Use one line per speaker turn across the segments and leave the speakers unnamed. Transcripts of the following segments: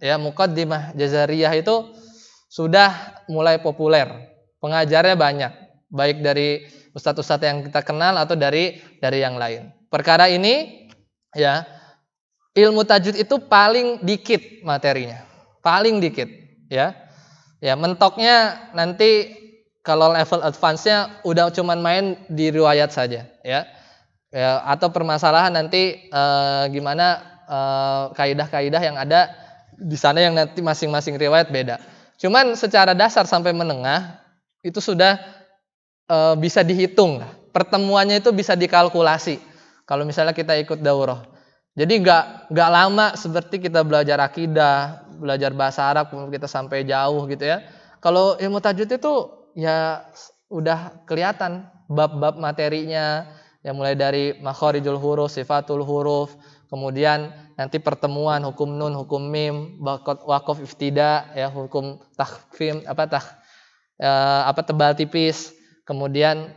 ya Muqaddimah Jazariyah itu sudah mulai populer. Pengajarnya banyak, baik dari ustadz-ustadz yang kita kenal atau dari yang lain. Perkara ini ya, ilmu tajwid itu paling dikit materinya. Paling dikit, ya. Ya, mentoknya nanti kalau level advance-nya udah cuman main di riwayat saja, ya. Ya, atau permasalahan nanti gimana kaidah-kaidah yang ada di sana yang nanti masing-masing riwayat beda. Cuman secara dasar sampai menengah itu sudah bisa dihitung. Pertemuannya itu bisa dikalkulasi. Kalau misalnya kita ikut daurah. Jadi nggak lama seperti kita belajar akidah, belajar bahasa Arab kita sampai jauh gitu ya. Kalau ilmu tajwid itu ya udah kelihatan bab-bab materinya, ya mulai dari makharijul huruf, sifatul huruf, kemudian nanti pertemuan hukum nun, hukum mim, waqaf iftida, ya hukum takhfim tebal tipis, kemudian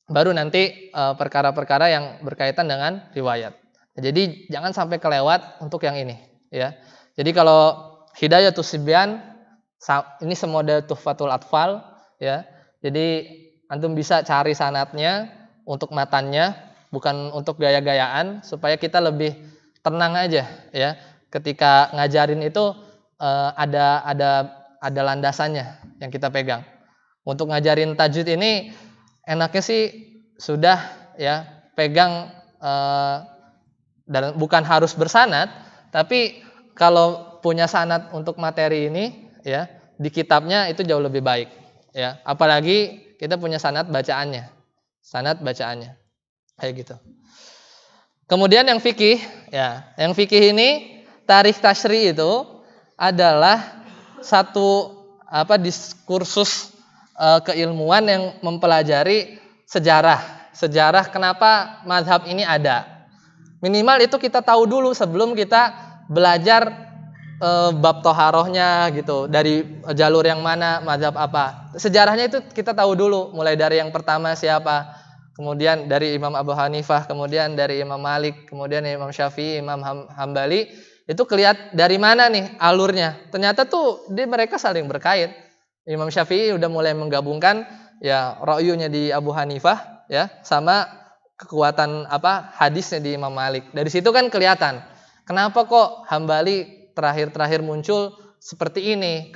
baru nanti perkara-perkara yang berkaitan dengan riwayat. Jadi jangan sampai kelewat untuk yang ini, ya. Jadi kalau Hidayatus Sibyan ini semodel Tuhfatul Atfal, ya. Jadi antum bisa cari sanadnya untuk matannya, bukan untuk gaya-gayaan, supaya kita lebih tenang aja, ya. Ketika ngajarin itu ada landasannya yang kita pegang. Untuk ngajarin tajwid ini enaknya sih sudah ya pegang dan bukan harus bersanad, tapi kalau punya sanad untuk materi ini ya di kitabnya itu jauh lebih baik, ya. Apalagi kita punya sanad bacaannya kayak gitu. Kemudian yang fikih, ya, yang fikih ini tarikh tasyri itu adalah satu diskursus keilmuan yang mempelajari sejarah kenapa mazhab ini ada. Minimal itu kita tahu dulu sebelum kita belajar bab toharohnya gitu, dari jalur yang mana, mazhab apa. Sejarahnya itu kita tahu dulu, mulai dari yang pertama siapa, kemudian dari Imam Abu Hanifah, kemudian dari Imam Malik, kemudian Imam Syafi'i, Imam Hambali. Itu kelihatan dari mana nih alurnya. Ternyata tuh mereka saling berkait. Imam Syafi'i udah mulai menggabungkan ya ra'yunya di Abu Hanifah ya sama kekuatan hadisnya di Imam Malik. Dari situ kan kelihatan kenapa kok Hambali terakhir muncul seperti ini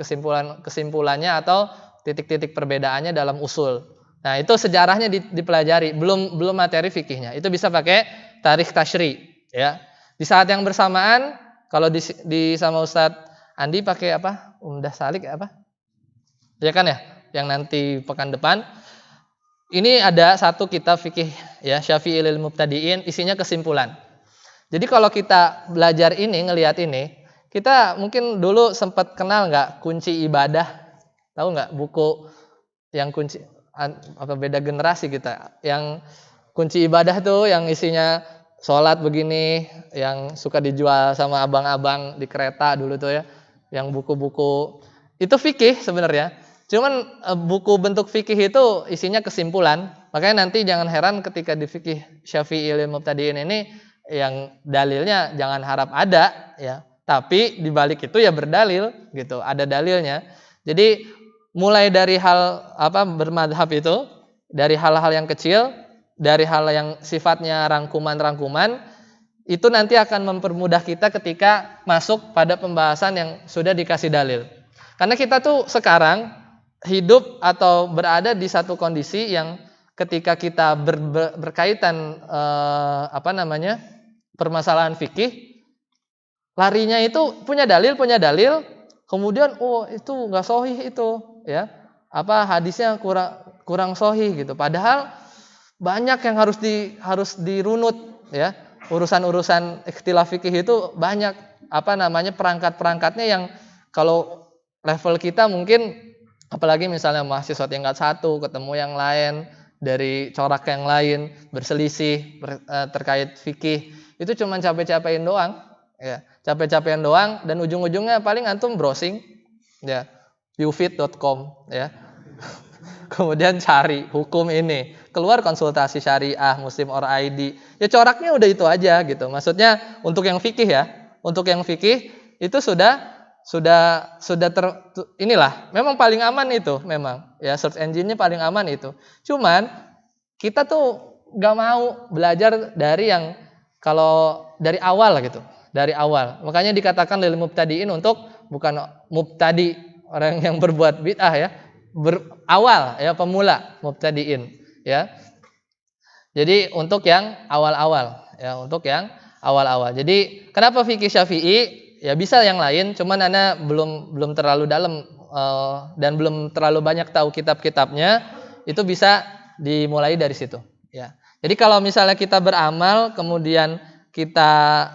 kesimpulannya atau titik-titik perbedaannya dalam usul. Nah, itu sejarahnya dipelajari, belum materi fikihnya. Itu bisa pakai tarikh tasyri, ya. Di saat yang bersamaan kalau di sama Ustadz Andi pakai Umdah Salik ya kan ya, yang nanti pekan depan. Ini ada satu kitab fikih ya, Syafi'i lil Mubtadi'in, isinya kesimpulan. Jadi kalau kita belajar ini, ngelihat ini, kita mungkin dulu sempat kenal nggak kunci ibadah? Tahu nggak buku yang kunci beda generasi kita? Yang kunci ibadah tuh yang isinya sholat begini, yang suka dijual sama abang-abang di kereta dulu tuh ya, yang buku-buku itu fikih sebenarnya. Cuman buku bentuk fikih itu isinya kesimpulan. Makanya nanti jangan heran ketika di fikih Syafi'i lil Mubtadi'in ini yang dalilnya jangan harap ada ya, tapi di balik itu ya berdalil gitu, ada dalilnya. Jadi mulai dari hal bermadhab itu, dari hal-hal yang kecil, dari hal yang sifatnya rangkuman-rangkuman, itu nanti akan mempermudah kita ketika masuk pada pembahasan yang sudah dikasih dalil. Karena kita tuh sekarang hidup atau berada di satu kondisi yang ketika kita berkaitan permasalahan fikih, larinya itu punya dalil, kemudian itu nggak sahih itu, ya hadisnya kurang sahih gitu. Padahal banyak yang harus dirunut, ya urusan ikhtilaf fikih itu banyak perangkat-perangkatnya yang kalau level kita mungkin, apalagi misalnya mahasiswa tingkat 1 ketemu yang lain dari corak yang lain berselisih terkait fikih, itu cuma capek-capekin doang, ya capek-capekin doang, dan ujung-ujungnya paling antum browsing ya ufit.com ya kemudian cari hukum ini, keluar konsultasi syariah Muslim or ID, ya coraknya udah itu aja gitu. Maksudnya untuk yang fikih ya, untuk yang fikih itu sudah inilah memang paling aman itu memang ya, search engine-nya paling aman itu. Cuman kita tuh gak mau belajar dari yang kalau dari awal gitu, dari awal. Makanya dikatakan lil mubtadiin, untuk bukan mubtadi orang yang berbuat bid'ah ya, berawal ya, pemula, mubtadiin ya. Jadi untuk yang awal-awal ya, untuk yang awal-awal. Jadi kenapa fikih Syafi'i? Ya bisa yang lain, cuman Ana belum terlalu dalam dan belum terlalu banyak tahu kitab-kitabnya. Itu bisa dimulai dari situ ya. Jadi kalau misalnya kita beramal kemudian kita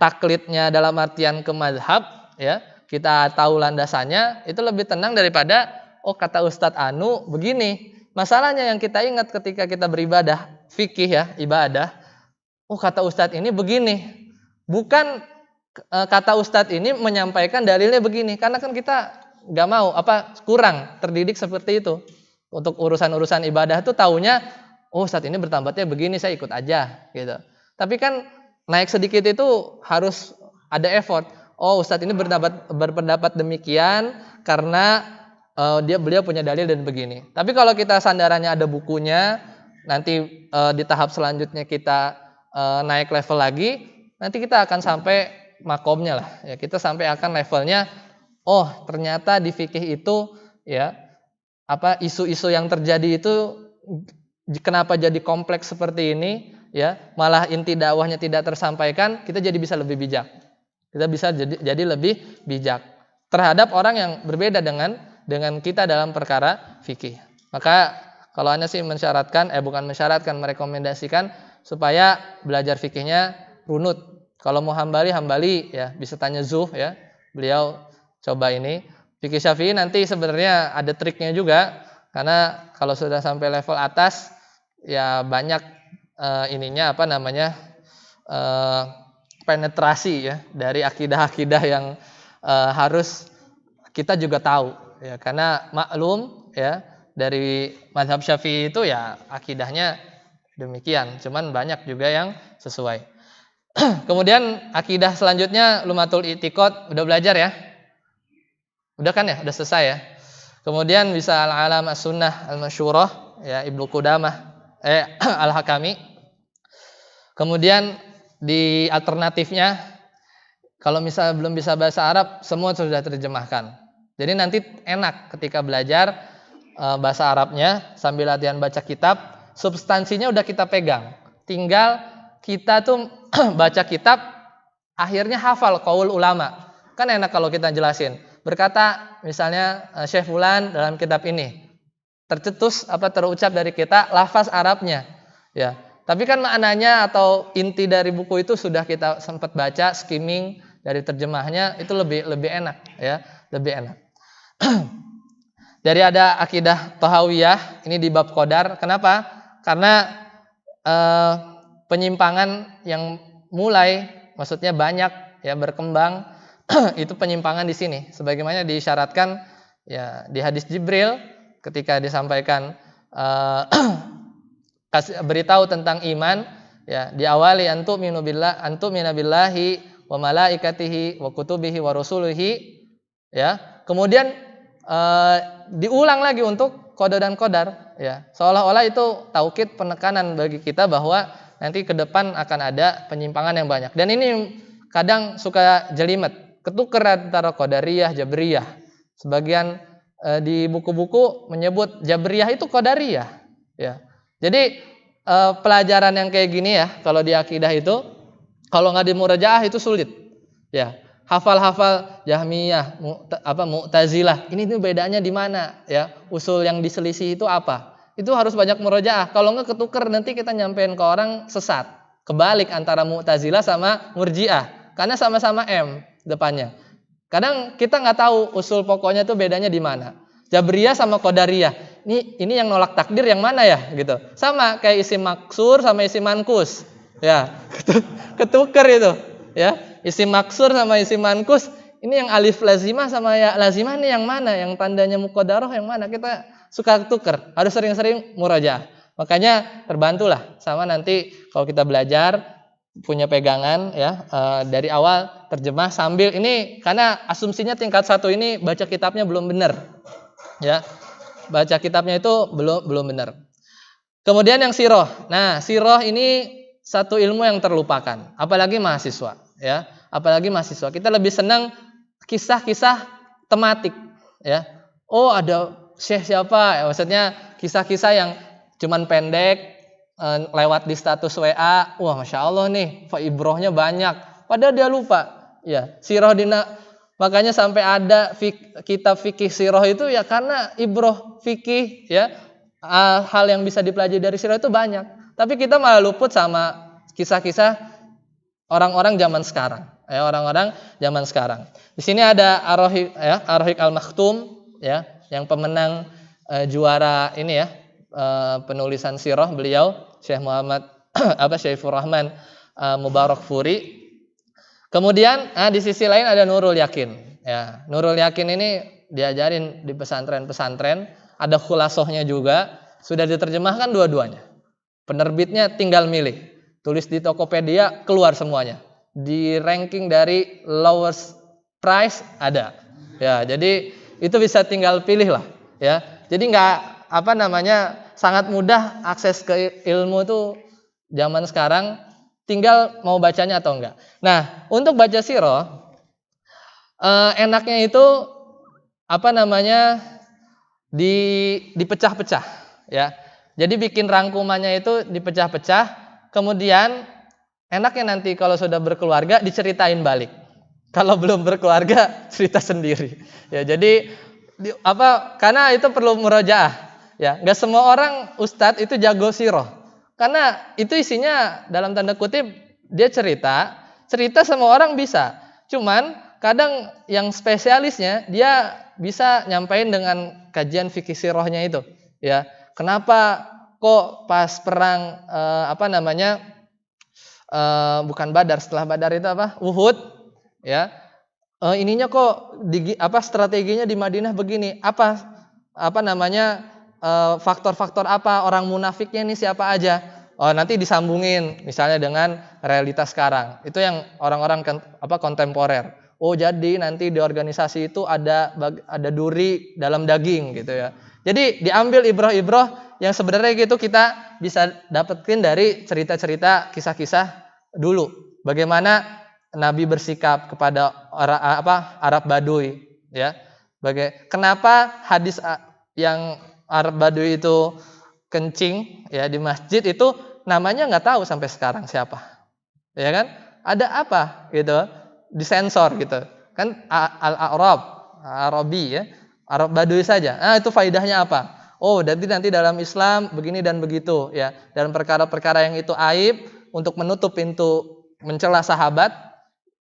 taklidnya dalam artian ke mazhab ya, kita tahu landasannya, itu lebih tenang daripada oh kata Ustadz Anu begini. Masalahnya yang kita ingat ketika kita beribadah fikih ya, ibadah, oh kata Ustadz ini begini. Bukan kata Ustadz ini menyampaikan dalilnya begini, karena kan kita nggak mau kurang terdidik seperti itu. Untuk urusan-urusan ibadah tuh taunya oh Ustadz ini bertambatnya begini, saya ikut aja gitu. Tapi kan naik sedikit itu harus ada effort. Oh Ustadz ini berpendapat demikian karena beliau punya dalil dan begini. Tapi kalau kita sandarannya ada bukunya, nanti di tahap selanjutnya kita naik level lagi, nanti kita akan sampai makomnya lah ya, kita sampai akan levelnya oh ternyata di fikih itu ya isu-isu yang terjadi itu kenapa jadi kompleks seperti ini ya, malah inti dakwahnya tidak tersampaikan, kita jadi bisa lebih bijak. Kita bisa jadi lebih bijak terhadap orang yang berbeda dengan kita dalam perkara fikih. Maka kalau Anda sih merekomendasikan supaya belajar fikihnya runut. Kalau mau hambali ya, bisa tanya Zuh ya. Beliau coba ini. Fikih Syafi'i nanti sebenarnya ada triknya juga, karena kalau sudah sampai level atas ya banyak penetrasi ya dari akidah-akidah yang harus kita juga tahu ya, karena maklum ya dari mazhab Syafi'i itu ya akidahnya demikian, cuman banyak juga yang sesuai. Kemudian akidah selanjutnya Lumatul I'tiqad, udah belajar ya? Udah kan ya? Udah selesai ya? Kemudian bisa Al-Alam As-Sunnah Al-Masyurah ya, Ibnu Qudamah Al-Hakami. Kemudian di alternatifnya, kalau misalnya belum bisa bahasa Arab, semua sudah terjemahkan. Jadi nanti enak ketika belajar bahasa Arabnya sambil latihan baca kitab, substansinya udah kita pegang. Tinggal kita tuh baca kitab, akhirnya hafal qaul ulama. Kan enak kalau kita jelasin. Berkata misalnya Syekh Fulan dalam kitab ini, tercetus terucap dari kita lafaz Arabnya. Ya. Tapi kan maknanya atau inti dari buku itu sudah kita sempat baca, skimming dari terjemahnya, itu lebih enak ya, lebih enak. Dari ada akidah Tahawiyah ini di bab qadar. Kenapa? Karena penyimpangan yang mulai, maksudnya banyak ya berkembang itu penyimpangan di sini, sebagaimana disyaratkan ya di hadis Jibril ketika disampaikan beritahu tentang iman ya, diawali antu'minu billahi wa malaikatihi wa kutubihi wa rusulihi ya, kemudian diulang lagi untuk qada dan qadar ya, seolah-olah itu taukid, penekanan bagi kita bahwa nanti ke depan akan ada penyimpangan yang banyak. Dan ini kadang suka jelimet, ketukar antara qadariyah, jabriyah. Sebagian di buku-buku menyebut jabriyah itu qadariyah ya. Jadi pelajaran yang kayak gini ya, kalau di akidah itu kalau nggak di murajaah itu sulit ya. Hafal-hafal Jahmiyah, Mu'tazilah, ini tuh bedanya di mana ya? Usul yang diselisih itu apa? Itu harus banyak murajaah. Kalau nggak ketukar, nanti kita nyampein ke orang sesat. Kebalik antara Mu'tazilah sama Murji'ah, karena sama-sama M depannya. Kadang kita nggak tahu usul pokoknya itu bedanya di mana. Jabriyah sama Qadariyah. Ini yang nolak takdir yang mana ya gitu. Sama kayak isim maksur sama isim mankus. Ya, ketukar itu. Ya, isim maksur sama isim mankus. Ini yang alif lazimah sama ya lazimah ini yang mana? Yang tandanya muqaddarah yang mana? Kita suka tukar. Harus sering-sering murajaah. Makanya terbantulah sama nanti kalau kita belajar punya pegangan ya, dari awal terjemah sambil ini karena asumsinya tingkat 1 ini baca kitabnya belum benar. Ya. Baca kitabnya itu belum benar. Kemudian yang siroh. Nah, siroh ini satu ilmu yang terlupakan, apalagi mahasiswa ya. Apalagi mahasiswa. Kita lebih senang kisah-kisah tematik ya. Oh, ada syekh siapa? Ya, maksudnya kisah-kisah yang cuman pendek, lewat di status WA. Wah, Masya Allah nih, ibrohnya banyak. Padahal dia lupa. Ya, siroh makanya sampai ada kitab fikih siroh itu ya karena ibroh fikih ya, hal yang bisa dipelajari dari siroh itu banyak. Tapi kita malah luput sama kisah-kisah orang-orang zaman sekarang. Ya, orang-orang zaman sekarang. Di sini ada Ar-Rahiq Al-Maktum ya, yang pemenang juara ini ya, penulisan sirah beliau Syekh Muhammad Syaifur Rahman Mubarakfuri. Kemudian di sisi lain ada Nurul Yakin. Ya, Nurul Yakin ini diajarin di pesantren-pesantren, ada khulasohnya juga, sudah diterjemahkan dua-duanya. Penerbitnya tinggal milih, tulis di Tokopedia keluar semuanya. Di ranking dari lowest price ada. Ya, jadi itu bisa tinggal pilih lah. Ya, jadi nggak sangat mudah akses ke ilmu itu zaman sekarang. Tinggal mau bacanya atau enggak. Nah, untuk baca sirah enaknya itu dipecah-pecah ya. Jadi bikin rangkumannya itu dipecah-pecah, kemudian enaknya nanti kalau sudah berkeluarga diceritain balik. Kalau belum berkeluarga cerita sendiri. Ya, jadi karena itu perlu murojaah ya. Enggak semua orang ustadz itu jago sirah. Karena itu isinya dalam tanda kutip dia cerita semua orang bisa. Cuman kadang yang spesialisnya dia bisa nyampein dengan kajian fikih sirahnya itu. Ya, kenapa kok pas perang bukan Badar, setelah Badar itu Uhud ya. Ininya kok strateginya di Madinah begini. Faktor-faktor apa, orang munafiknya ini siapa aja. Nanti disambungin misalnya dengan realitas sekarang. Itu yang orang-orang kontemporer. Jadi nanti di organisasi itu ada duri dalam daging gitu ya. Jadi diambil ibroh-ibroh yang sebenarnya gitu kita bisa dapetin dari cerita-cerita kisah-kisah dulu. Bagaimana Nabi bersikap kepada Arab Baduy ya. Kenapa hadis yang Arab Baduy itu kencing ya di masjid itu namanya nggak tahu sampai sekarang siapa, ya kan? Ada apa gitu, disensor gitu kan, Arabi ya, Arab Baduy saja. Itu faidahnya apa? Nanti dalam Islam begini dan begitu ya, dalam perkara-perkara yang itu aib untuk menutup pintu mencela sahabat.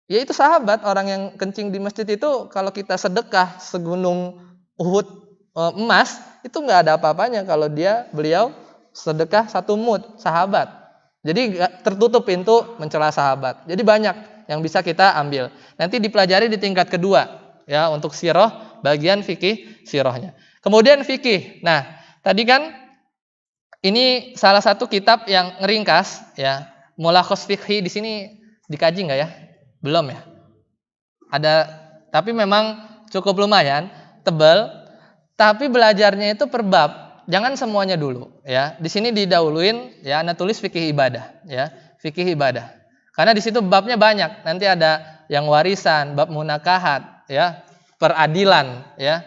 Ya itu sahabat, orang yang kencing di masjid itu kalau kita sedekah segunung Uhud emas itu nggak ada apa-apanya kalau beliau sedekah 1 mud sahabat. Jadi tertutup pintu mencela sahabat. Jadi banyak yang bisa kita ambil. Nanti dipelajari di tingkat kedua ya untuk sirah, bagian fikih sirahnya. Kemudian fikih. Nah, tadi kan ini salah satu kitab yang ngeringkas ya. Mulakhos fikhi di sini dikaji nggak ya? Belum ya? Ada, tapi memang cukup lumayan tebal. Tapi belajarnya itu per bab, jangan semuanya dulu ya. Di sini didahuluin ya, Anda tulis fikih ibadah ya, fikih ibadah. Karena di situ babnya banyak. Nanti ada yang warisan, bab munakahat ya, peradilan ya,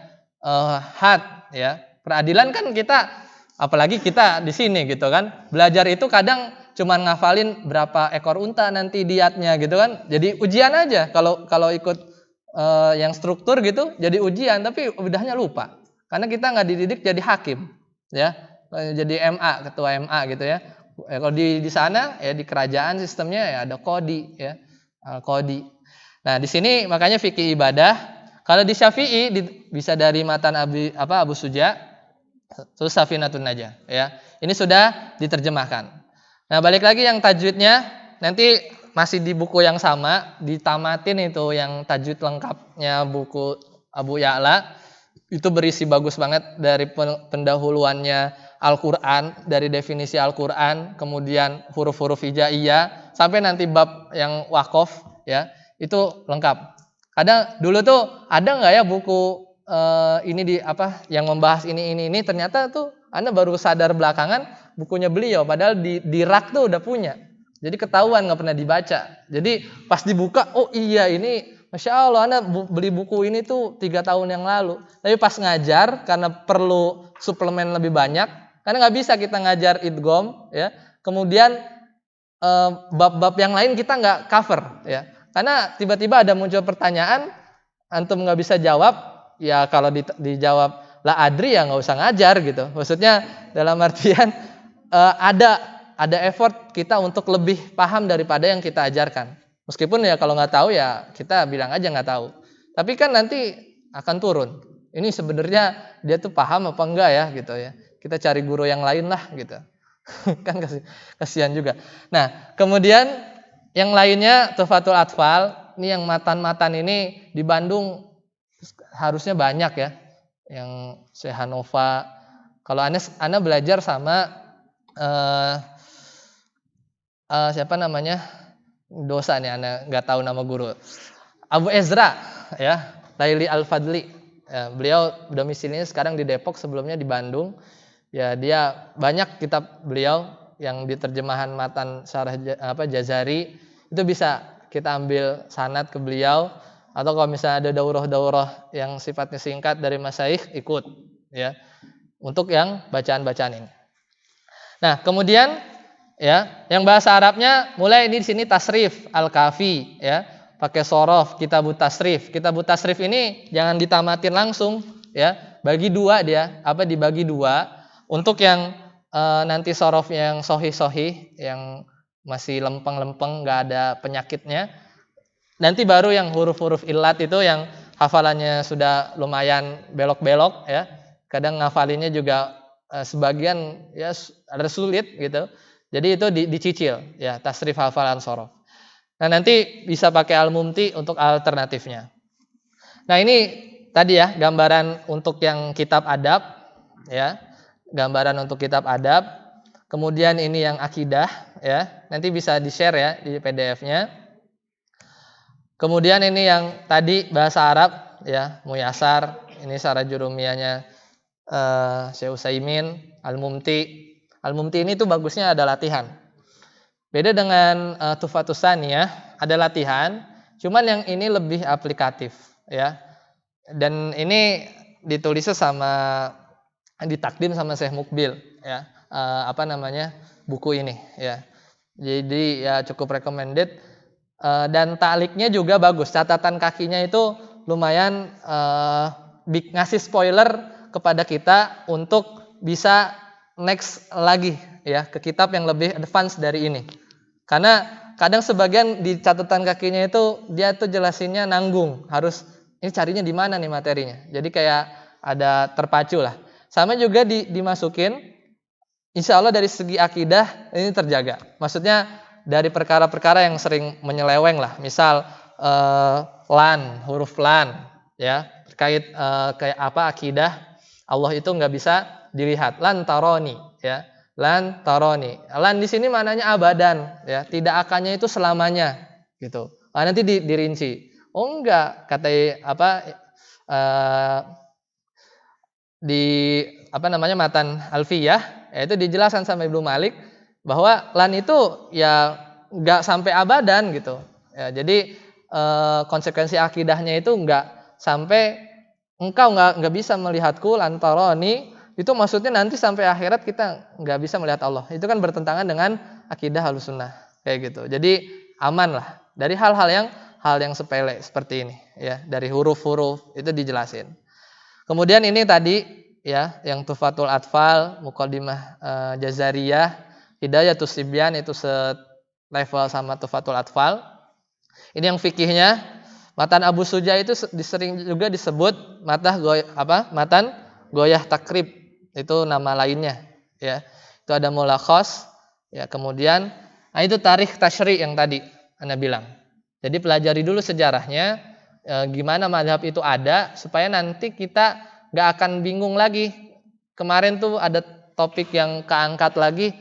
had ya. Peradilan kan kita, apalagi kita di sini gitu kan, belajar itu kadang cuman ngafalin berapa ekor unta nanti diatnya gitu kan. Jadi ujian aja kalau ikut yang struktur gitu, jadi ujian tapi udahnya lupa. Karena kita nggak dididik jadi hakim, ya, jadi MA, ketua MA gitu ya. Kalau di sana ya di kerajaan sistemnya ya ada kodi, ya, kodi. Nah di sini makanya fikih ibadah. Kalau di Syafi'i bisa dari matan Abu Suja, terus Safinatun Najah, ya. Ini sudah diterjemahkan. Nah balik lagi yang tajwidnya nanti masih di buku yang sama, ditamatin itu yang tajwid lengkapnya buku Abu Ya'la. Itu berisi bagus banget dari pendahuluannya Al-Qur'an, dari definisi Al-Qur'an, kemudian huruf-huruf hijaiyah sampai nanti bab yang wakaf ya, itu lengkap. Kadang dulu tuh ada nggak ya buku ini di apa yang membahas ini ternyata tuh Anda baru sadar belakangan bukunya beliau, padahal di rak tuh udah punya. Jadi ketahuan nggak pernah dibaca. Jadi pas dibuka, oh iya ini, Masya Allah, Anda beli buku ini tuh 3 tahun yang lalu. Tapi pas ngajar karena perlu suplemen lebih banyak, karena nggak bisa kita ngajar idgham, ya. Kemudian bab-bab yang lain kita nggak cover, ya. Karena tiba-tiba ada muncul pertanyaan, antum nggak bisa jawab, ya kalau dijawab la adri ya nggak usah ngajar gitu. Maksudnya dalam artian ada effort kita untuk lebih paham daripada yang kita ajarkan. Meskipun ya kalau nggak tahu ya kita bilang aja nggak tahu. Tapi kan nanti akan turun. Ini sebenarnya dia tuh paham apa enggak ya gitu ya. Kita cari guru yang lain lah gitu. Kan kasihan juga. Nah kemudian yang lainnya Tuhfatul Atfal. Ini yang matan-matan ini di Bandung harusnya banyak ya. Yang Syekh Hanova. Kalau Anda belajar sama siapa namanya, dosa nih Anda nggak tahu nama guru, Abu Ezra ya, Laili Al-Fadli ya, beliau domisilinya sekarang di Depok, sebelumnya di Bandung ya. Dia banyak kitab beliau yang diterjemahan matan syarah Jazari itu bisa kita ambil sanad ke beliau, atau kalau misalnya ada daurah-daurah yang sifatnya singkat dari masyayikh ikut ya untuk yang bacaan-bacaan ini. Nah, kemudian ya, yang bahasa Arabnya mulai di sini tasrif al-kafi ya, pakai sorof, kitabut tasrif. Kitabut tasrif ini jangan ditamatin langsung ya, bagi dua dia, dibagi dua. Untuk yang nanti sorofnya yang sohih-sohih, yang masih lempeng-lempeng, nggak ada penyakitnya. Nanti baru yang huruf-huruf illat itu yang hafalannya sudah lumayan belok-belok ya. Kadang ngafalinnya juga sebagian ya ada sulit gitu. Jadi itu dicicil ya, tasrif hafalan sorof. Nah nanti bisa pakai al-mumti untuk alternatifnya. Nah ini tadi ya gambaran untuk yang kitab adab ya, gambaran untuk kitab adab. Kemudian ini yang akidah ya, nanti bisa di-share ya di PDF-nya. Kemudian ini yang tadi bahasa Arab ya, Muyasar, ini Syarah Jurumiyahnya Syekh Utsaimin, Al-Mumti. Al-Mumti ini tuh bagusnya ada latihan. Beda dengan Tuhfatus Tsaniyah, ada latihan, cuman yang ini lebih aplikatif ya. Dan ini ditulisnya ditakdim sama Syekh Mukbil ya. Buku ini ya. Jadi ya cukup recommended, dan ta'liknya juga bagus. Catatan kakinya itu lumayan ngasih spoiler kepada kita untuk bisa next lagi ya ke kitab yang lebih advance dari ini. Karena kadang sebagian di catatan kakinya itu dia tuh jelasinnya nanggung, harus ini carinya di mana nih materinya. Jadi kayak ada terpacu lah. Sama juga dimasukin, insya Allah dari segi akidah ini terjaga. Maksudnya dari perkara-perkara yang sering menyeleweng lah. Misal huruf lan ya, terkait kayak apa akidah Allah itu nggak bisa dilihat. Lan taroni ya, lan taroni. Lan di sini maknanya abadan ya, tidak akannya itu selamanya gitu. Nanti dirinci. Oh enggak, kata matan Alfiyah, yaitu dijelaskan sama Ibnu Malik bahwa lan itu ya enggak sampai abadan gitu. Ya, jadi konsekuensi akidahnya itu enggak sampai engkau enggak bisa melihatku lantaroni, itu maksudnya nanti sampai akhirat kita enggak bisa melihat Allah. Itu kan bertentangan dengan akidah Ahlussunnah kayak gitu. Jadi aman lah dari hal yang sepele seperti ini ya, dari huruf-huruf itu dijelasin. Kemudian ini tadi ya yang Tuhfatul Atfal, Muqaddimah Jazariyah, Hidayatus Sibyan itu selevel sama Tuhfatul Atfal. Ini yang fikihnya. Matan Abu Suja itu sering juga disebut matan Goyah Takrib, itu nama lainnya ya. Itu ada mulakhos ya, kemudian itu tarikh tasyri' yang tadi Anda bilang. Jadi pelajari dulu sejarahnya, gimana mazhab itu ada, supaya nanti kita gak akan bingung lagi. Kemarin tuh ada topik yang keangkat lagi,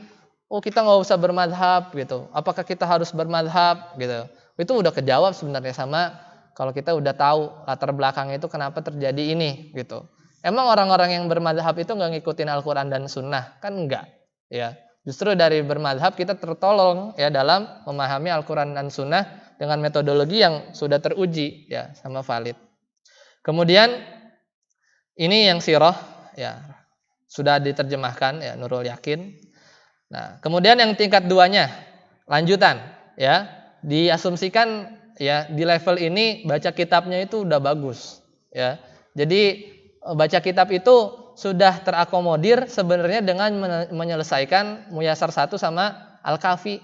oh kita nggak usah bermadhab gitu. Apakah kita harus bermadhab gitu? Itu udah kejawab sebenarnya sama kalau kita udah tahu latar belakangnya itu kenapa terjadi ini gitu. Emang orang-orang yang bermadhab itu nggak ngikutin Al-Quran dan Sunnah? Kan enggak. Ya, justru dari bermadhab kita tertolong ya dalam memahami Al-Quran dan Sunnah dengan metodologi yang sudah teruji ya sama valid. Kemudian ini yang sirah ya sudah diterjemahkan ya Nurul Yakin. Nah, kemudian yang tingkat 2-nya lanjutan ya diasumsikan ya di level ini baca kitabnya itu udah bagus ya. Jadi baca kitab itu sudah terakomodir sebenarnya dengan menyelesaikan Muyasar 1 sama Al-Kafi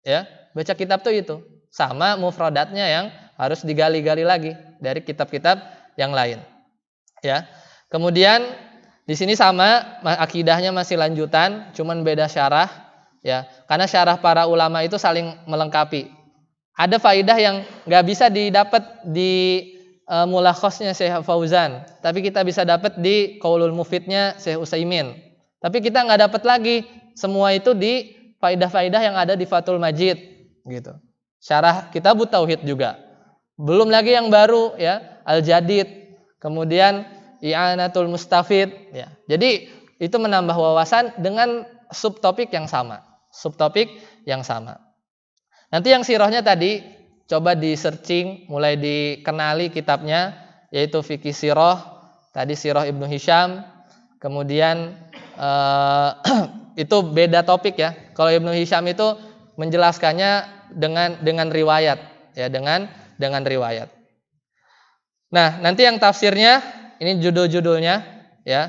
ya. Baca kitab tuh itu sama mufradatnya yang harus digali-gali lagi dari kitab-kitab yang lain ya. Kemudian di sini sama akidahnya masih lanjutan, cuman beda syarah ya. Karena syarah para ulama itu saling melengkapi. Ada faidah yang nggak bisa didapat di mulakhosnya Syekh Fauzan, tapi kita bisa dapat di Qaulul Mufidnya Syekh Utsaimin. Tapi kita nggak dapat lagi semua itu di faidah-faidah yang ada di Fathul Majid gitu. Syarah Kitabut Tauhid juga. Belum lagi yang baru ya, Al-Jadid, kemudian I'anatul Mustafid ya. Jadi itu menambah wawasan dengan subtopik yang sama. Nanti yang sirahnya tadi coba di searching, mulai dikenali kitabnya, yaitu Fikih Sirah, tadi Sirah Ibnu Hisham, kemudian itu beda topik ya. Kalau Ibnu Hisham itu menjelaskannya dengan riwayat, ya dengan riwayat. Nah, nanti yang tafsirnya ini judul-judulnya, ya.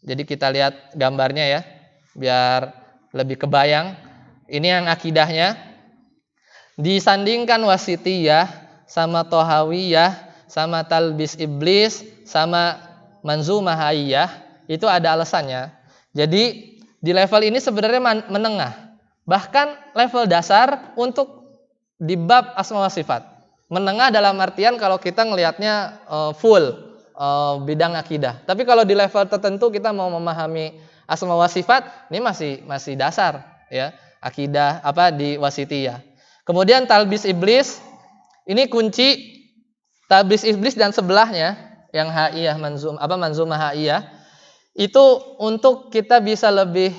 Jadi kita lihat gambarnya ya, biar lebih kebayang. Ini yang akidahnya. Disandingkan Wasitiyah sama Tohawiyah sama Talbis Iblis sama Manzumah Haiyah itu ada alasannya. Jadi di level ini sebenarnya menengah, bahkan level dasar untuk di bab asma wa sifat. Menengah dalam artian kalau kita ngelihatnya full bidang akidah. Tapi kalau di level tertentu kita mau memahami asma wa sifat, ini masih dasar ya, akidah di Wasitiyah. Kemudian Talbis Iblis, ini kunci Talbis Iblis dan sebelahnya yang Haiyah Manzumah Haiyah itu untuk kita bisa lebih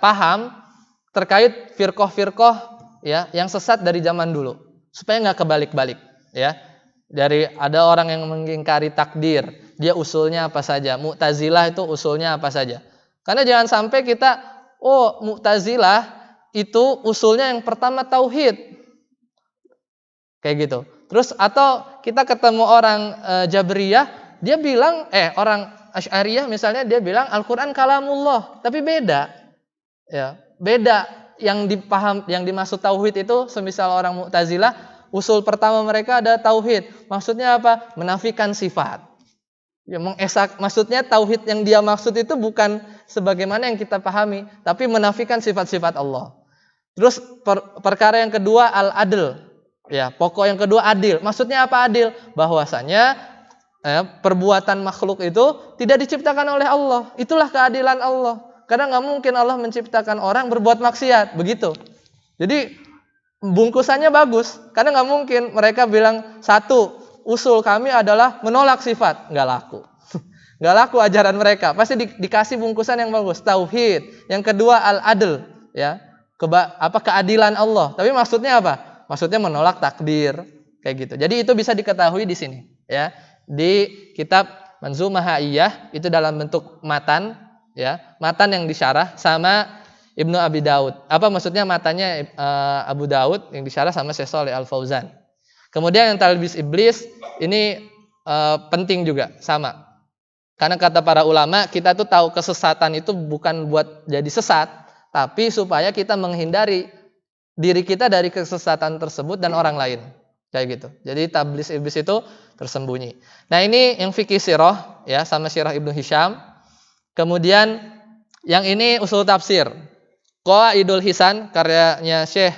paham terkait firqah-firqah ya yang sesat dari zaman dulu, supaya nggak kebalik-balik ya. Dari ada orang yang mengingkari takdir, dia usulnya apa saja. Mu'tazilah itu usulnya apa saja. Karena jangan sampai kita Mu'tazilah itu usulnya yang pertama tauhid. Kayak gitu. Terus atau kita ketemu orang Jabriyah, dia bilang orang Asy'ariyah misalnya dia bilang Al-Qur'an kalamullah, tapi beda. Ya, beda yang dimaksud tauhid itu semisal orang Mu'tazilah, usul pertama mereka ada tauhid. Maksudnya apa? Menafikan sifat. Ya, maksudnya tauhid yang dia maksud itu bukan sebagaimana yang kita pahami, tapi menafikan sifat-sifat Allah. Terus perkara yang kedua al-adl. Ya, pokok yang kedua adil. Maksudnya apa adil? Bahwasanya perbuatan makhluk itu tidak diciptakan oleh Allah. Itulah keadilan Allah. Karena nggak mungkin Allah menciptakan orang berbuat maksiat, begitu. Jadi bungkusannya bagus. Karena nggak mungkin mereka bilang satu usul kami adalah menolak sifat, nggak laku. Nggak laku ajaran mereka. Pasti dikasih bungkusan yang bagus, tauhid. Yang kedua al-adl, ya. Keadilan Allah. Tapi maksudnya apa? Maksudnya menolak takdir, kayak gitu. Jadi itu bisa diketahui di sini, ya. Di kitab Manzumah Haiyah itu dalam bentuk matan, ya. Matan yang disyarah sama Ibnu Abi Daud. Apa maksudnya matanya Abu Daud yang disyarah sama Syekh Shalih Al Fauzan. Kemudian yang Talbis Iblis ini penting juga sama. Karena kata para ulama, kita tuh tahu kesesatan itu bukan buat jadi sesat, tapi supaya kita menghindari diri kita dari kesesatan tersebut dan orang lain. Kayak gitu. Jadi Talbis Iblis itu tersembunyi. Nah, ini yang fikih sirah ya sama sirah Ibnu Hisham. Kemudian yang ini usul tafsir. Qawaidul Hisan karyanya Syekh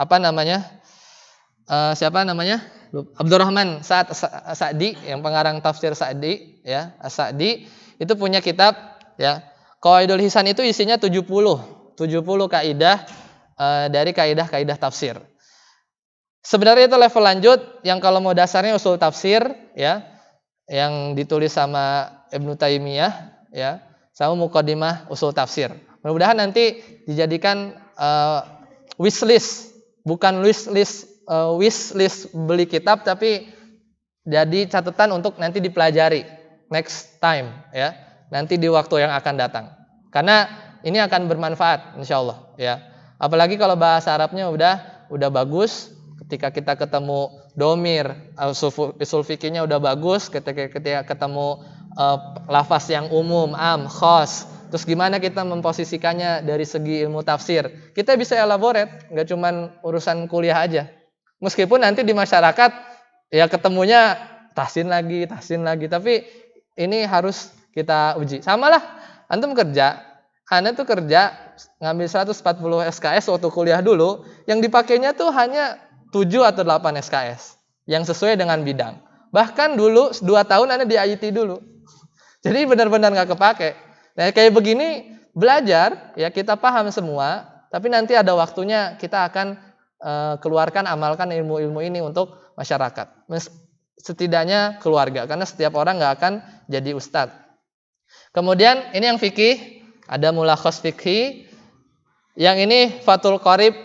siapa namanya? Abdurrahman Sa'di yang pengarang tafsir Sa'di ya, As-Sa'di itu punya kitab ya. Qawaidul Hisan itu isinya 70 kaidah dari kaidah-kaidah tafsir. Sebenarnya itu level lanjut yang kalau mau dasarnya usul tafsir ya, yang ditulis sama Ibnu Taimiyah ya, sama Muqaddimah usul tafsir. Mudah-mudahan nanti dijadikan wishlist, bukan wishlist beli kitab, tapi jadi catatan untuk nanti dipelajari next time ya, nanti di waktu yang akan datang. Karena ini akan bermanfaat insyaallah ya. Apalagi kalau bahasa Arabnya udah bagus, ketika kita ketemu domir, usul fikihnya udah bagus, ketika ketemu lafaz yang umum, am, khos, terus gimana kita memposisikannya dari segi ilmu tafsir, kita bisa elaborate, nggak cuman urusan kuliah aja. Meskipun nanti di masyarakat ya ketemunya tahsin lagi, tapi ini harus kita uji. Sama lah, antum kerja, Anda tuh kerja ngambil 140 SKS waktu kuliah dulu, yang dipakainya tuh hanya 7 atau 8 SKS yang sesuai dengan bidang. Bahkan dulu 2 tahun Anda di IT dulu. Jadi benar-benar nggak kepake. Nah, kayak begini belajar ya, kita paham semua, tapi nanti ada waktunya kita akan keluarkan, amalkan ilmu-ilmu ini untuk masyarakat. Setidaknya keluarga, karena setiap orang nggak akan jadi ustadz. Kemudian ini yang fikih, ada mulakhas fikih. Yang ini Fathul Qorib,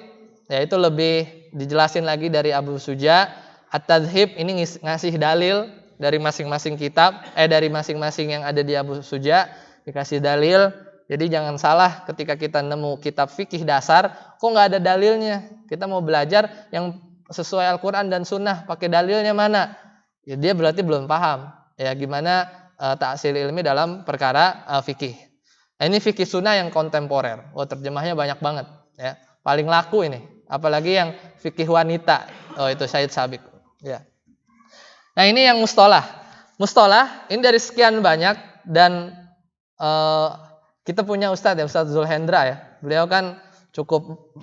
yaitu lebih dijelasin lagi dari Abu Suja. At-Tadhib ini ngasih dalil dari masing-masing kitab, dari masing-masing yang ada di Abu Suja, dikasih dalil. Jadi jangan salah ketika kita nemu kitab fikih dasar, kok nggak ada dalilnya. Kita mau belajar yang sesuai Al-Quran dan Sunnah, pakai dalilnya mana? Ya, dia berarti belum paham ya gimana ta'sil ilmi dalam perkara fikih. Nah, ini fikih sunnah yang kontemporer. Terjemahnya banyak banget ya. Paling laku ini. Apalagi yang fikih wanita. Itu Syed Sabiq ya. Nah, ini yang mustalah. Mustalah ini dari sekian banyak, dan kita punya Ustadz ya, Ustadz Zulhendra ya. Beliau kan cukup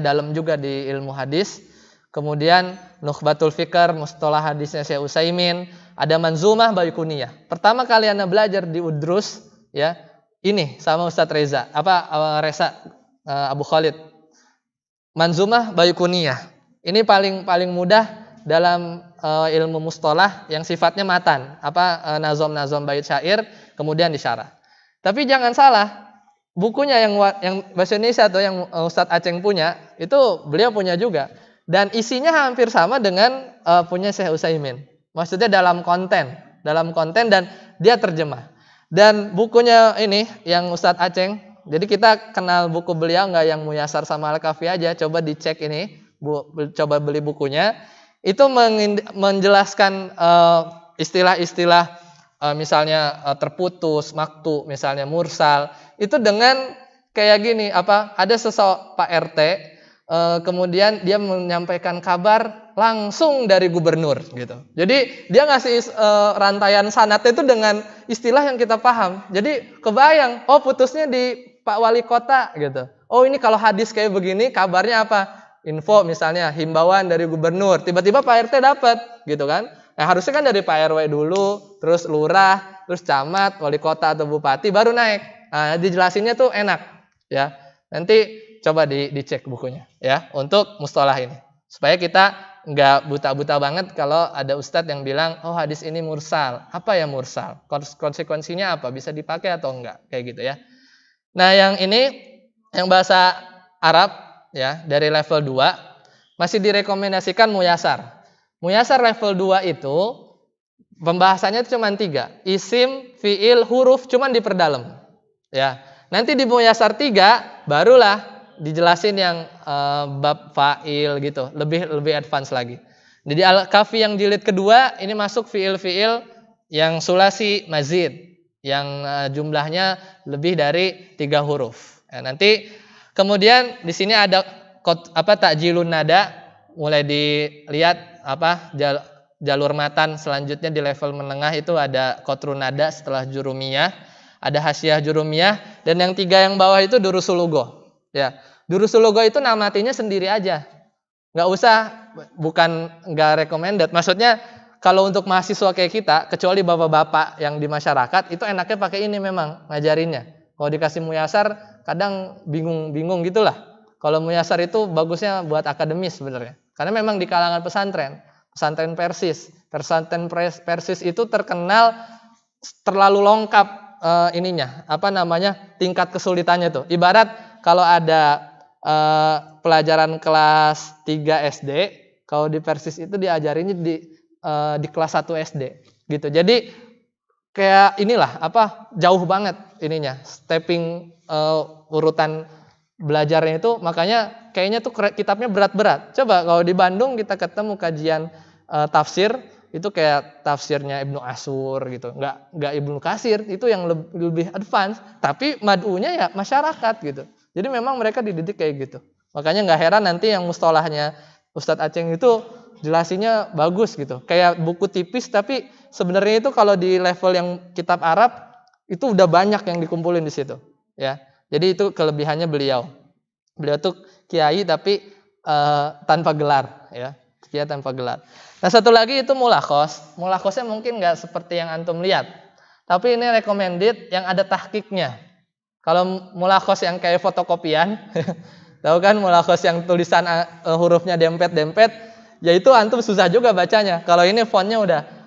dalam juga di ilmu hadis. Kemudian Nukhbatul Fikr, mustalah hadisnya Syekh Utsaimin, ada Manzumah Baiquniyah. Pertama kali Anda belajar di Udrus ya, ini sama Ustadz Reza, Abu Khalid. Manzumah Baiquniyah. Ini paling mudah dalam ilmu mustalah yang sifatnya matan, nazom bait syair kemudian disyarah. Tapi jangan salah, bukunya yang bahasa Indonesia atau yang Ustadz Aceng punya, itu beliau punya juga. Dan isinya hampir sama dengan punya Syekh Utsaimin. Maksudnya dalam konten dan dia terjemah. Dan bukunya ini yang Ustadz Aceng, jadi kita kenal buku beliau nggak yang Muyasar sama Al-Kafi aja, coba dicek ini, coba beli bukunya. Itu menjelaskan istilah-istilah misalnya terputus, maktu, misalnya mursal, itu dengan kayak gini, ada sosok Pak RT, kemudian dia menyampaikan kabar langsung dari gubernur gitu. Jadi dia ngasih rantaian sanad itu dengan istilah yang kita paham. Jadi kebayang, putusnya di Pak Wali Kota gitu. Ini kalau hadis kayak begini kabarnya apa? Info misalnya himbauan dari gubernur, tiba-tiba Pak RT dapat gitu kan. Nah, harusnya kan dari Pak RW dulu, terus lurah, terus camat, wali kota atau bupati baru naik. Nah, dijelasinnya tuh enak ya. Nanti coba dicek bukunya ya untuk mustalah ini, supaya kita nggak buta-buta banget kalau ada ustadz yang bilang hadis ini mursal. Apa ya mursal? Konsekuensinya apa? Bisa dipakai atau enggak? Kayak gitu ya. Nah, yang ini yang bahasa Arab ya, dari level 2 masih direkomendasikan muyasar. Muyasar level 2 itu pembahasannya cuma 3. Isim, fiil, huruf cuman diperdalam. Ya. Nanti di muyasar 3 barulah dijelasin yang bab fa'il gitu, lebih advance lagi. Jadi Al-Kafi yang jilid kedua ini masuk fiil-fiil yang sulasi mazid, yang jumlahnya lebih dari 3 huruf. Ya, nanti kemudian di sini ada takjilun nada, mulai dilihat jalur matan. Selanjutnya di level menengah itu ada qatrun nada setelah jurumiyah, ada hasyah jurumiyah, dan yang 3 yang bawah itu durusul lugah. Ya, durusul lugah itu namatinya sendiri aja. Nggak usah bukan nggak recommended. Maksudnya kalau untuk mahasiswa kayak kita, kecuali bapak-bapak yang di masyarakat, itu enaknya pakai ini memang ngajarinnya. Kalau dikasih muyasar, kadang bingung gitulah. Kalau muyasar itu bagusnya buat akademis sebenarnya. Karena memang di kalangan pesantren Persis. Pesantren Persis itu terkenal terlalu lengkap tingkat kesulitannya tuh. Ibarat kalau ada pelajaran kelas 3 SD, kalau di Persis itu diajarinnya di kelas 1 SD gitu. Jadi kayak inilah jauh banget ininya, stepping urutan belajarnya itu, makanya kayaknya tuh kitabnya berat-berat. Coba kalau di Bandung kita ketemu kajian tafsir itu kayak tafsirnya Ibnu Asyur gitu, nggak Ibnu Katsir, itu yang lebih advance, tapi mad'unya ya masyarakat gitu. Jadi memang mereka dididik kayak gitu. Makanya nggak heran nanti yang mustalahnya Ustadz Aceng itu jelasinya bagus gitu. Kayak buku tipis tapi sebenarnya itu kalau di level yang kitab Arab itu udah banyak yang dikumpulin di situ, ya. Jadi itu kelebihannya beliau. Beliau tuh kiai tapi tanpa gelar, ya. Kiai tanpa gelar. Nah, satu lagi itu mulakhos. Mulakhosnya mungkin nggak seperti yang antum lihat. Tapi ini recommended yang ada tahqiqnya. Kalau mulakhos yang kayak fotokopian, tahu kan mulakhos yang tulisan hurufnya dempet-dempet, ya itu antum susah juga bacanya. Kalau ini fontnya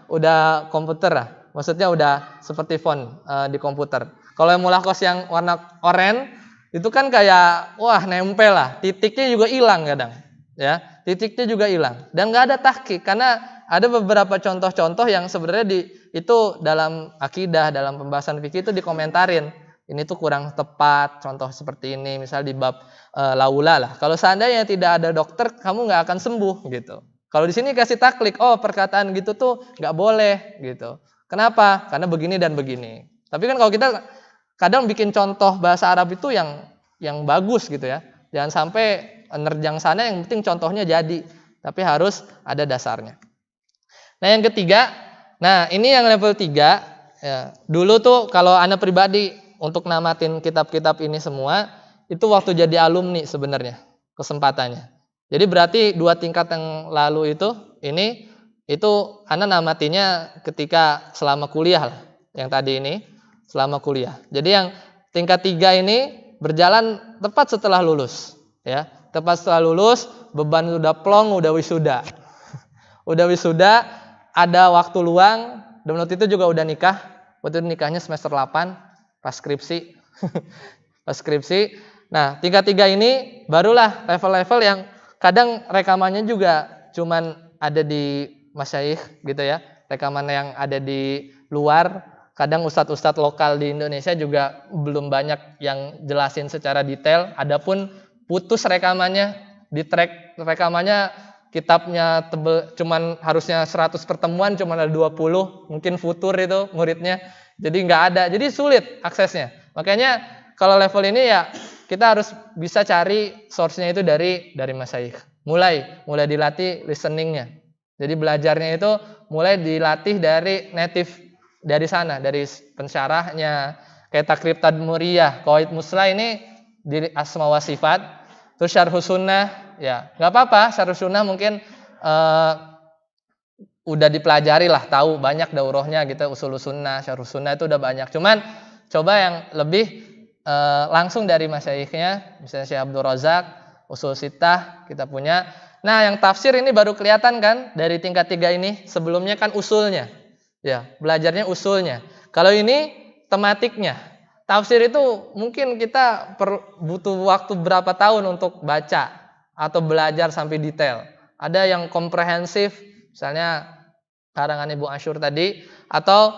udah komputer lah. Maksudnya udah seperti font di komputer. Kalau yang mulakhos yang warna oranye itu kan kayak nempel lah. Titiknya juga hilang kadang, ya. Titiknya juga hilang dan nggak ada tahqiq karena ada beberapa contoh-contoh yang sebenarnya itu dalam akidah, dalam pembahasan fikih itu dikomentarin. Ini tuh kurang tepat, contoh seperti ini, misal di bab laula lah. Kalau seandainya tidak ada dokter, kamu nggak akan sembuh gitu. Kalau di sini kasih taklid, perkataan gitu tuh nggak boleh gitu. Kenapa? Karena begini dan begini. Tapi kan kalau kita kadang bikin contoh bahasa Arab itu yang bagus gitu ya. Jangan sampai nerjang sana, yang penting contohnya jadi, tapi harus ada dasarnya. Nah, yang ketiga, ini yang level 3 ya. Dulu tuh kalau ana pribadi untuk namatin kitab-kitab ini semua itu waktu jadi alumni sebenarnya kesempatannya. Jadi berarti 2 tingkat yang lalu itu ana namatinya ketika selama kuliah lah. Yang tadi ini selama kuliah. Jadi yang tingkat 3 ini berjalan tepat setelah lulus, ya. Tepat setelah lulus, beban udah plong, udah wisuda. Udah wisuda, ada waktu luang, dan waktu itu juga udah nikah. Waktu itu nikahnya semester 8, pas skripsi. Pas skripsi. Nah, tingkat 3 ini barulah level-level yang kadang rekamannya juga cuman ada di masyayikh gitu ya. Rekaman yang ada di luar, kadang ustadz-ustadz lokal di Indonesia juga belum banyak yang jelasin secara detail. Adapun putus rekamannya, di track rekamannya, kitabnya tebel, cuman harusnya 100 pertemuan, cuman ada 20, mungkin futur itu muridnya, jadi nggak ada, jadi sulit aksesnya. Makanya kalau level ini ya kita harus bisa cari source-nya itu dari masyayikh. Mulai dilatih listeningnya. Jadi belajarnya itu mulai dilatih dari native, dari sana, dari pensyarahnya, kayak Takrib Tadmuriyah, Qawaid Muslah ini di asma wa sifat. Terus Syarhus Sunnah, ya nggak apa-apa, Syarhus Sunnah mungkin udah dipelajari lah, tahu banyak daurahnya gitu, Ushulus Sunnah, Syarhus Sunnah itu udah banyak. Cuman coba yang lebih langsung dari masyayikhnya, misalnya Syekh Abdul Razak, Ushul Sittah kita punya. Nah, yang tafsir ini baru kelihatan kan dari tingkat 3 ini. Sebelumnya kan usulnya, ya belajarnya usulnya. Kalau ini tematiknya. Tafsir itu mungkin kita butuh waktu berapa tahun untuk baca atau belajar sampai detail. Ada yang komprehensif, misalnya karangan Ibnu Asyur tadi, atau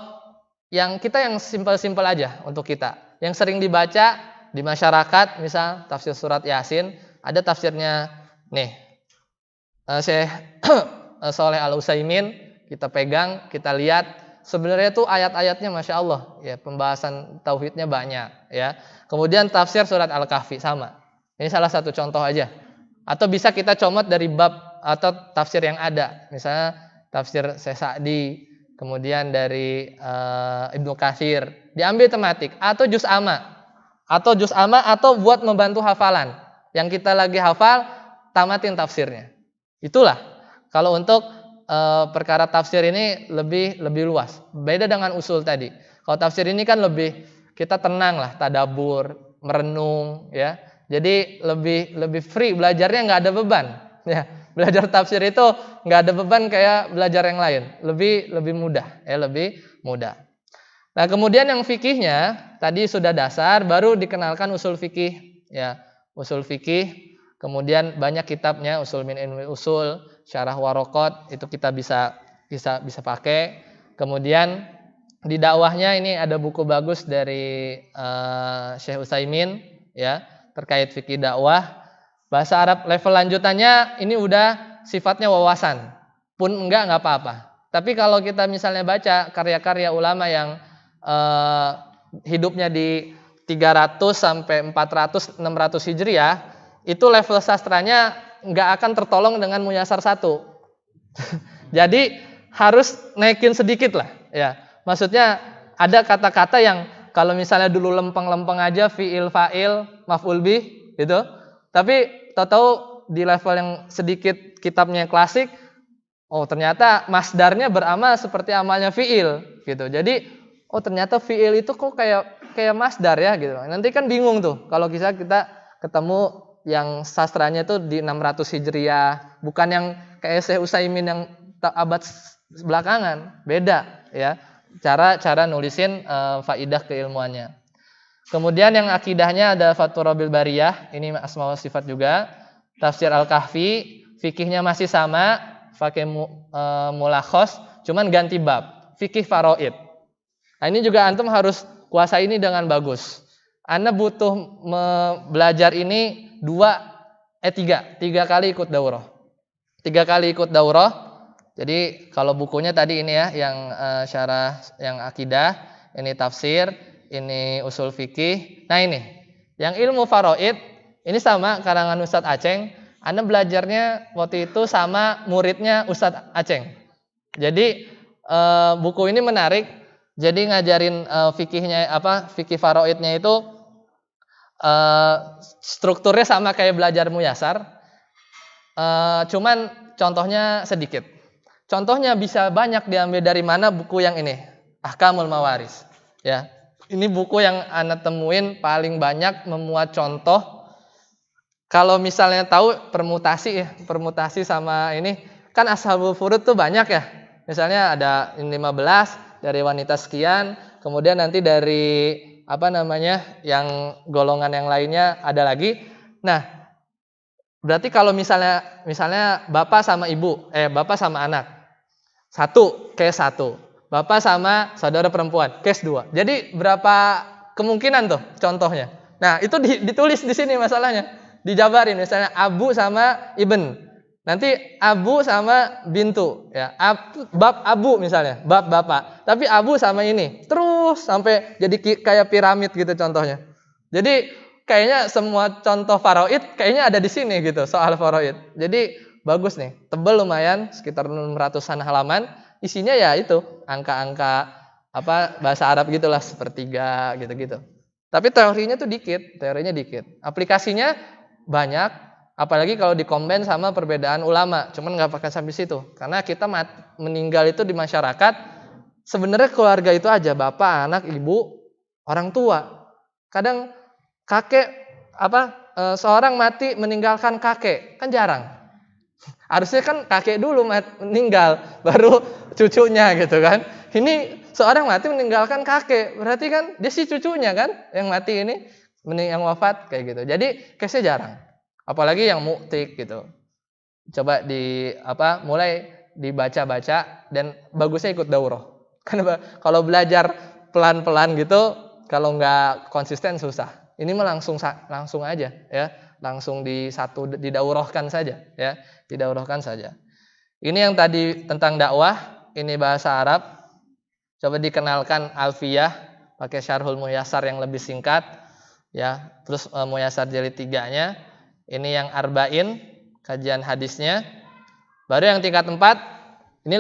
yang simpel-simpel aja untuk kita. Yang sering dibaca di masyarakat, misal tafsir surat Yasin, ada tafsirnya nih, Syekh Shalih Al-Utsaimin, kita pegang, kita lihat. Sebenarnya itu ayat-ayatnya Masya Allah, ya, pembahasan tauhidnya banyak, ya. Kemudian tafsir surat Al-Kahfi sama. Ini salah satu contoh aja. Atau bisa kita comot dari bab atau tafsir yang ada, misalnya tafsir Syekh Sa'di, kemudian dari Ibnu Katsir, diambil tematik, atau juz amma, atau buat membantu hafalan. Yang kita lagi hafal, tamatin tafsirnya. Itulah. Kalau untuk perkara tafsir ini lebih luas. Beda dengan usul tadi. Kalau tafsir ini kan lebih kita tenang lah, tadabur, merenung, ya. Jadi lebih free belajarnya, nggak ada beban. Ya, belajar tafsir itu nggak ada beban kayak belajar yang lain. Lebih mudah, ya, lebih mudah. Nah, kemudian yang fikihnya tadi sudah dasar, baru dikenalkan usul fikih, ya. Usul fikih, kemudian banyak kitabnya, usul min ilmi usul, syarah waraqat, itu kita bisa pakai. Kemudian di dakwahnya ini ada buku bagus dari Syekh Utsaimin, ya, terkait fikih dakwah. Bahasa Arab level lanjutannya ini udah sifatnya wawasan. Pun enggak apa-apa. Tapi kalau kita misalnya baca karya-karya ulama yang hidupnya di 300 sampai 400 600 Hijriah, itu level sastranya nggak akan tertolong dengan Muyasar 1. Jadi harus naikin sedikit lah, ya. Maksudnya ada kata-kata yang kalau misalnya dulu lempeng-lempeng aja, fi'il, fa'il, maf'ul bih gitu. Tapi tahu-tahu di level yang sedikit kitabnya klasik, oh ternyata masdarnya beramal seperti amalnya fi'il gitu. Jadi oh ternyata fi'il itu kok kayak masdar ya gitu. Nanti kan bingung tuh kalau kita ketemu yang sastranya tuh di 600 Hijriah, bukan yang kayak Syekh Utsaimin yang abad belakangan. Beda, ya. Cara nulisin faidah keilmuannya. Kemudian yang akidahnya ada Fathur Rabbil Bariyah, ini asma wa sifat juga. Tafsir Al-Kahfi, fikihnya masih sama, pakai mulakhos, cuman ganti bab, fikih faraid. Nah, ini juga antum harus kuasai ini dengan bagus. Anda butuh belajar ini 3 kali ikut daurah. 3 kali ikut daurah. Jadi kalau bukunya tadi ini ya, yang syarah yang akidah, ini tafsir, ini usul fikih. Nah ini, yang ilmu faraid, ini sama karangan Ustadz Aceng. Anda belajarnya waktu itu sama muridnya Ustadz Aceng. Jadi buku ini menarik. Jadi ngajarin fikihnya fikih faraidnya itu strukturnya sama kayak belajar muyasar. Cuman contohnya sedikit. Contohnya bisa banyak diambil dari mana buku yang ini, Ahkamul Mawaris, ya. Ini buku yang Anda temuin paling banyak memuat contoh. Kalau misalnya tahu permutasi sama ini kan ashabul furud tuh banyak ya. Misalnya ada 15 dari wanita sekian, kemudian nanti dari yang golongan yang lainnya ada lagi. Nah, berarti kalau misalnya bapak sama ibu, bapak sama anak, case 1, bapak sama saudara perempuan, case 2. Jadi berapa kemungkinan tuh contohnya? Nah, itu ditulis di sini masalahnya, dijabarin misalnya abu sama ibn. Nanti abu sama bintu, ya. Bab abu misalnya, bab bapak. Tapi abu sama ini, terus sampai jadi kayak piramid gitu contohnya. Jadi kayaknya semua contoh faraid kayaknya ada di sini gitu, soal faraid. Jadi bagus nih, tebel lumayan, sekitar 600-an halaman. Isinya ya itu, angka-angka bahasa Arab gitulah, sepertiga gitu-gitu. Tapi teorinya tuh dikit, aplikasinya banyak. Apalagi kalau dikombin sama perbedaan ulama, cuman nggak pakai sampai situ. Karena kita meninggal itu di masyarakat, sebenarnya keluarga itu aja, bapak, anak, ibu, orang tua. Kadang kakek seorang mati meninggalkan kakek, kan jarang. Harusnya kan kakek dulu meninggal, baru cucunya gitu kan. Ini seorang mati meninggalkan kakek, berarti kan dia si cucunya kan yang mati ini, yang wafat kayak gitu. Jadi case-nya jarang. Apalagi yang muktik gitu. Coba mulai dibaca-baca dan bagusnya ikut daurah. Karena kalau belajar pelan-pelan gitu, kalau nggak konsisten susah. Ini mah langsung aja ya, langsung didaurahkan saja ya, didaurahkan saja. Ini yang tadi tentang dakwah, ini bahasa Arab. Coba dikenalkan Alfiyah pakai Syarhul Muyassar yang lebih singkat ya. Terus Muyassar jilid 3-nya. Ini yang arba'in, kajian hadisnya. Baru yang tingkat 4, ini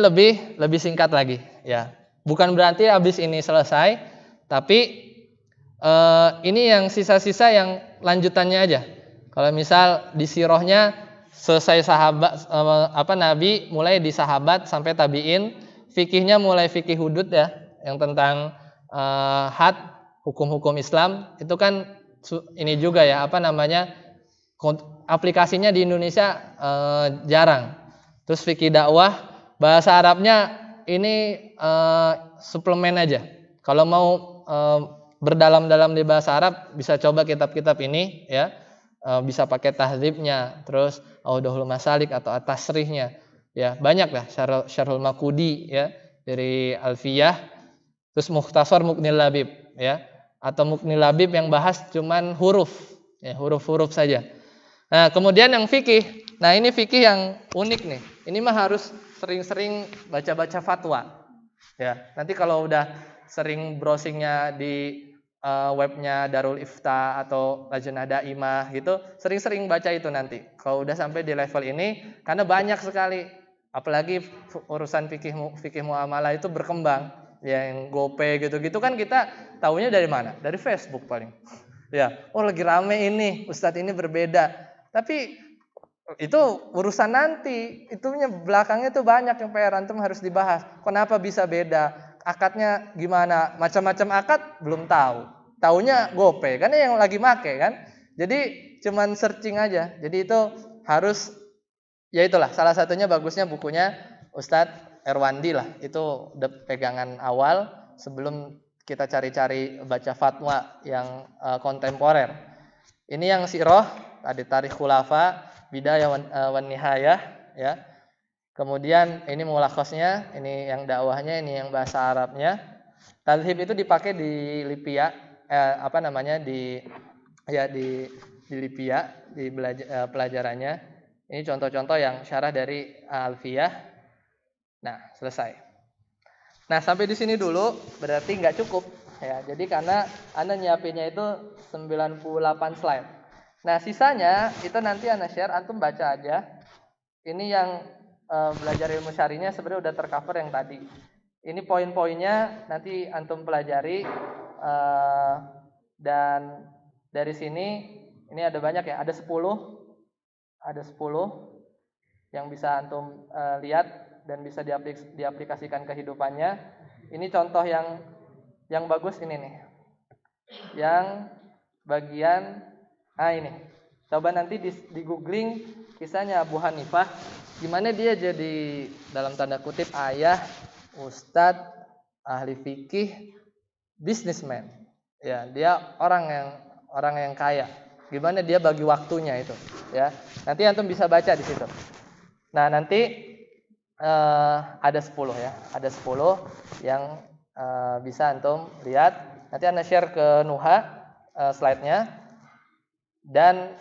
lebih singkat lagi ya. Bukan berarti habis ini selesai, tapi ini yang sisa-sisa yang lanjutannya aja. Kalau misal di sirohnya selesai sahabat Nabi mulai di sahabat sampai tabiin, fikihnya mulai fikih hudud ya, yang tentang had, hukum-hukum Islam itu kan ini juga ya aplikasinya di Indonesia jarang. Terus fikih dakwah, bahasa Arabnya ini suplemen aja. Kalau mau berdalam-dalam di bahasa Arab bisa coba kitab-kitab ini ya. Bisa pakai tahdzibnya, terus Audahul Masalik atau at-tasrihnya. Ya, banyak lah Syarhul Makudi ya dari Alfiyah, terus Mukhtasar Muqnil Labib ya, atau Muqnil Labib yang bahas cuman huruf ya, huruf-huruf saja. Nah, kemudian yang fikih. Nah, ini fikih yang unik nih. Ini mah harus sering-sering baca-baca fatwa. Ya, nanti kalau udah sering browsingnya di webnya Darul Ifta atau Lajnah Daimah gitu, sering-sering baca itu nanti. Kalau udah sampai di level ini, karena banyak sekali, apalagi urusan fikih muamalah itu berkembang, yang GoPay gitu-gitu kan kita taunya dari mana? Dari Facebook paling. Ya, oh lagi rame ini, Ustadz ini berbeda. Tapi itu urusan nanti, itunya belakangnya tuh banyak yang PR antum harus dibahas. Kenapa bisa beda? Akadnya gimana? Macam-macam akad belum tahu. Taunya GoPay, kan yang lagi make kan. Jadi cuman searching aja. Jadi itu harus, ya itulah salah satunya bagusnya bukunya Ustadz Erwandi lah. Itu pegangan awal sebelum kita cari-cari baca fatwa yang kontemporer. Ini yang sirah, ada Tarikh Khulafa, Bidayah wan Nihayah ya. Kemudian ini mulakhasnya, ini yang dakwahnya, ini yang bahasa Arabnya. Tadhib itu dipakai di Lipia, di Lipia, di pelajarannya. Ini contoh-contoh yang syarah dari Alfiyah. Nah, selesai. Nah, sampai di sini dulu berarti nggak cukup ya. Jadi karena Anda nyiapinnya itu 98 slide. Nah, sisanya itu nanti Anda share, antum baca aja. Ini yang belajar ilmu syari'nya sebenarnya udah tercover yang tadi. Ini poin-poinnya nanti antum pelajari, dan dari sini ini ada banyak ya, ada 10 yang bisa antum lihat dan bisa diaplikasikan kehidupannya. Ini contoh yang bagus ini nih. Yang bagian ini. Coba nanti di googling kisahnya Abu Hanifah, gimana dia jadi dalam tanda kutip ayah, ustadz, ahli fikih, businessman. Ya, dia orang yang kaya. Gimana dia bagi waktunya itu, ya. Nanti antum bisa baca di situ. Nah, nanti ada 10 ya. Ada 10 yang bisa antum lihat. Nanti Anda share ke Nuha slide-nya dan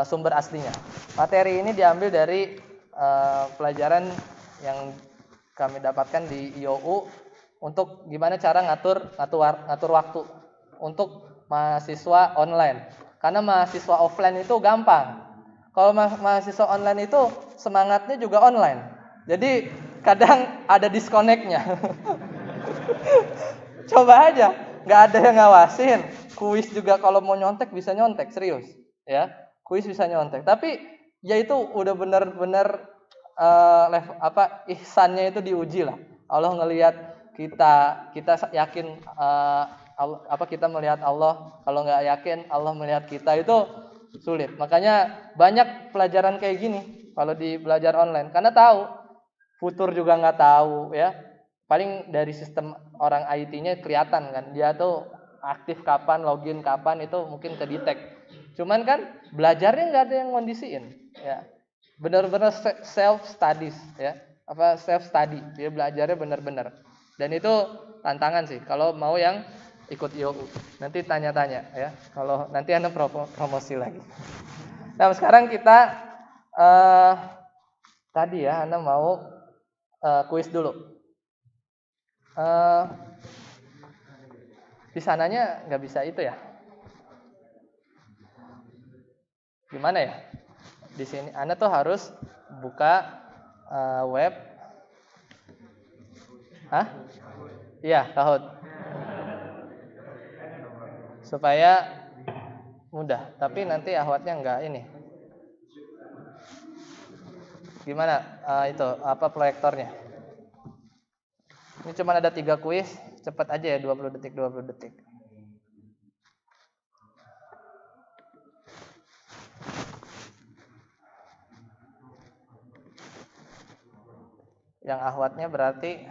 sumber aslinya. Materi ini diambil dari pelajaran yang kami dapatkan di IOU untuk gimana cara ngatur waktu untuk mahasiswa online. Karena mahasiswa offline itu gampang. Kalau mahasiswa online itu semangatnya juga online. Jadi kadang ada disconnect-nya. Coba aja, nggak ada yang ngawasin. Kuis juga kalau mau nyontek bisa nyontek, serius. Ya, kuis bisa nyontek. Tapi ya itu udah benar-benar ihsannya itu diuji lah. Allah ngelihat kita yakin kita melihat Allah. Kalau nggak yakin Allah melihat kita, itu sulit. Makanya banyak pelajaran kayak gini kalau di belajar online, karena tahu futur juga nggak tahu ya. Paling dari sistem orang IT-nya kelihatan kan, dia tuh aktif kapan, login kapan, itu mungkin kedetek. Cuman kan belajarnya nggak ada yang ngondisiin ya. Benar-benar self studies ya. Self study. Dia belajarnya benar-benar. Dan itu tantangan sih kalau mau yang ikut IOU. Nanti tanya-tanya ya. Kalau nanti Anda promosi lagi. Nah, sekarang kita tadi ya Anda mau kuis dulu. Di sananya nggak bisa itu ya. Gimana ya? Di sini Anda tuh harus buka web. Iya, Kahoot. Supaya mudah. Tapi nanti ahwatnya nggak ini. Gimana itu apa proyektornya? Ini cuma ada 3 kuis, cepat aja ya 20 detik 20 detik. Yang ahwatnya berarti